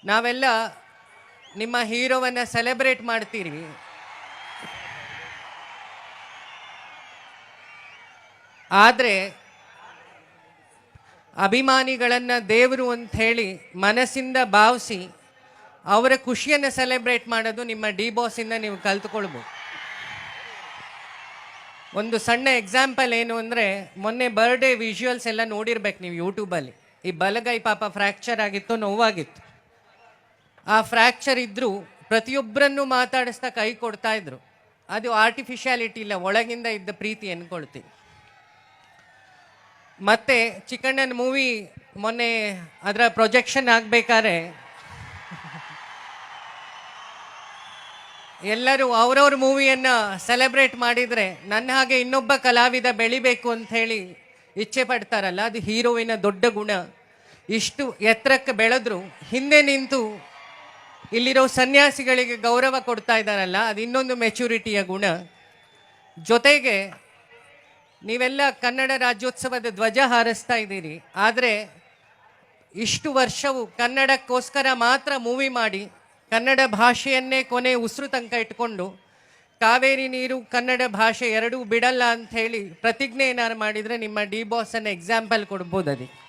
ನಾವೆಲ್ಲ ನಿಮ್ಮ ಹೀರೋವನ್ನು ಸೆಲೆಬ್ರೇಟ್ ಮಾಡ್ತೀರಿ. ಆದರೆ ಅಭಿಮಾನಿಗಳನ್ನು ದೇವರು ಅಂತ ಹೇಳಿ ಮನಸ್ಸಿಂದ ಭಾವಿಸಿ ಅವರ ಖುಷಿಯನ್ನು ಸೆಲೆಬ್ರೇಟ್ ಮಾಡೋದು ನಿಮ್ಮ ಡಿ ಬಾಸಿಂದ ನೀವು ಕಲ್ತ್ಕೊಳ್ಬೋದು. ಒಂದು ಸಣ್ಣ ಎಕ್ಸಾಂಪಲ್ ಏನು ಅಂದರೆ, ಮೊನ್ನೆ ಬರ್ಡೇ ವಿಜುವಲ್ಸ್ ಎಲ್ಲ ನೋಡಿರ್ಬೇಕು ನೀವು ಯೂಟ್ಯೂಬಲ್ಲಿ. ಈ ಬಲಗೈ ಪಾಪ ಫ್ರ್ಯಾಕ್ಚರ್ ಆಗಿತ್ತು, ನೋವಾಗಿತ್ತು. ಆ ಫ್ರ್ಯಾಕ್ಚರ್ ಇದ್ದರೂ ಪ್ರತಿಯೊಬ್ಬರನ್ನು ಮಾತಾಡಿಸ್ತಾ ಕೈ ಕೊಡ್ತಾ ಇದ್ರು. ಅದು ಆರ್ಟಿಫಿಷಿಯಾಲಿಟಿ ಇಲ್ಲ, ಒಳಗಿಂದ ಇದ್ದ ಪ್ರೀತಿ ಅನ್ಕೊಳ್ತೀನಿ. ಮತ್ತೆ ಚಿಕ್ಕಣ್ಣನ ಮೂವಿ ಮೊನ್ನೆ ಅದರ ಪ್ರೊಜೆಕ್ಷನ್ ಆಗಬೇಕಾದ್ರೆ ಎಲ್ಲರೂ ಅವ್ರವ್ರ ಮೂವಿಯನ್ನು ಸೆಲೆಬ್ರೇಟ್ ಮಾಡಿದರೆ ನನ್ನ ಹಾಗೆ ಇನ್ನೊಬ್ಬ ಕಲಾವಿದ ಬೆಳಿಬೇಕು ಅಂತ ಹೇಳಿ ಇಚ್ಛೆ ಪಡ್ತಾರಲ್ಲ, ಅದು ಹೀರೋವಿನ ದೊಡ್ಡ ಗುಣ. ಇಷ್ಟು ಎತ್ತರಕ್ಕೆ ಬೆಳೆದ್ರು ಹಿಂದೆ ನಿಂತು ಇಲ್ಲಿರೋ ಸನ್ಯಾಸಿಗಳಿಗೆ ಗೌರವ ಕೊಡ್ತಾ ಇದ್ದಾರಲ್ಲ, ಅದು ಇನ್ನೊಂದು ಮೆಚುರಿಟಿಯ ಗುಣ. ಜೊತೆಗೆ ನೀವೆಲ್ಲ ಕನ್ನಡ ರಾಜ್ಯೋತ್ಸವದ ಧ್ವಜ ಹಾರಿಸ್ತಾ ಇದ್ದೀರಿ, ಆದರೆ ಇಷ್ಟು ವರ್ಷವು ಕನ್ನಡಕ್ಕೋಸ್ಕರ ಮಾತ್ರ ಮೂವಿ ಮಾಡಿ ಕನ್ನಡ ಭಾಷೆಯನ್ನೇ ಕೊನೆ ಉಸಿರು ತನಕ ಇಟ್ಕೊಂಡು ಕಾವೇರಿ ನೀರು ಕನ್ನಡ ಭಾಷೆ ಎರಡೂ ಬಿಡಲ್ಲ ಅಂತ ಹೇಳಿ ಪ್ರತಿಜ್ಞೆ ಏನಾರು ಮಾಡಿದರೆ ನಿಮ್ಮ ಡಿ ಬಾಸನ್ನು ಎಕ್ಸಾಂಪಲ್ ಕೊಡ್ಬೋದು ಅದಕ್ಕೆ.